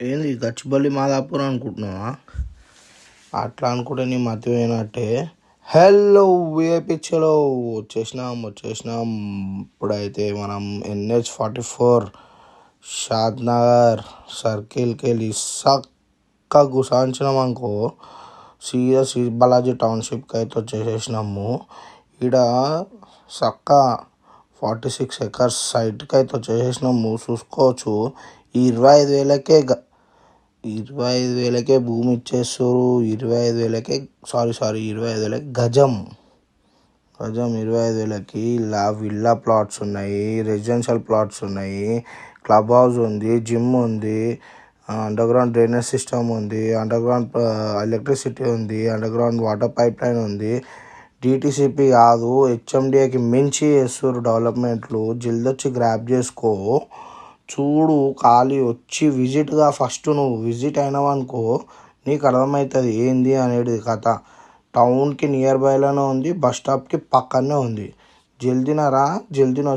ఏంది గచ్చిబౌలి మాదాపూర్ అనుకుంటున్నావా? అట్లా అనుకుంటే నీ మతి పోయినట్టే. హలో విఐపి చలో వచ్చేసినాం. ఇప్పుడైతే మనం NH-44 షాద్నగర్ సర్కిల్కి వెళ్ళి చక్కగా గుసాంచినాం అనుకో, సీఎస్ బాలాజీ టౌన్షిప్కి అయితే వచ్చేసేసినాము. ఈడ చక్క 46 acres సైట్కి అయితే వచ్చేసేసినాము. చూసుకోవచ్చు. 25,000కే 25,000కే భూమి ఇచ్చేస్తారు. 25,000కే 25,000 గజం 25,000కి విల్లా ప్లాట్స్ ఉన్నాయి, రెసిడెన్షియల్ ప్లాట్స్ ఉన్నాయి, క్లబ్ హౌస్ ఉంది, జిమ్ ఉంది, అండర్గ్రౌండ్ డ్రైనేజ్ సిస్టమ్ ఉంది, అండర్గ్రౌండ్ ఎలక్ట్రిసిటీ ఉంది, అండర్గ్రౌండ్ వాటర్ పైప్ లైన్ ఉంది. డిటిసిపి కాదు, హెచ్ఎండిఏకి మించి చేస్తారు డెవలప్మెంట్లు. జల్దొచ్చి గ్రాప్ చేసుకో. చూడు, ఖాళీ వచ్చి విజిట్గా ఫస్ట్ నువ్వు విజిట్ అయినావనుకో నీకు అర్థమవుతుంది ఏంది అనేది కథ. టౌన్కి నియర్ బైలోనే ఉంది, బస్ స్టాప్కి పక్కనే ఉంది. జల్దీన రా, జల్దీన